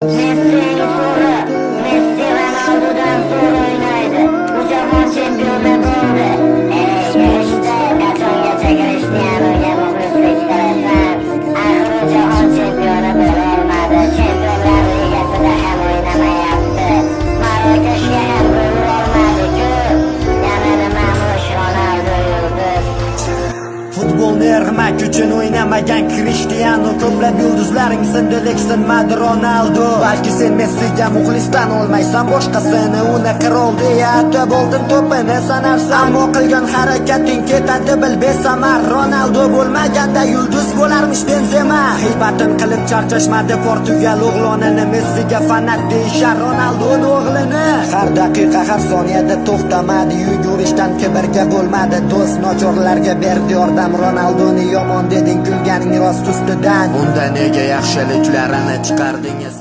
Messi'nin sonra Messi Ronaldo'dan sonra oynaydı. Bu jahon chempioni bo'ldi. Yarışda qachongacha Cristiano'ga muxlislik qilasan? Axir jahon chempioni bo'la olmadi. Chempionlar ligasida ham o'ynamayapti. Marokashga ham gol ura olmadi-ku. Yana nimamush Ronaldo yulduz. Futbolni ermak uchun o'ynamagan Cristiano, ko'plab yulduzlaring sindi lekin Ronaldo. Balki sen Messiga muxlisdan olmaysan, boshqasini uni qirol deya atab oldin to'pini sanarsan. Ammo qilgan harakating ketadi bil besamar. Ronaldo bo'lmaganda yulduz bo'larmish Benzema. G'iybatin qilib charchashmadi Portugal o'g'lonini, Messiga fanat deyishar Ronaldo'ning o'g'lini. Har daqiqa har soniyada to'xtamadi, yugurishdan kibrga bo'lmadi do'st, nochorlarga berdi yordam. Ronaldo'ni yomon deding, kulganing rost ustidan. Unda nega yaxshiliklarini chiqardingiz?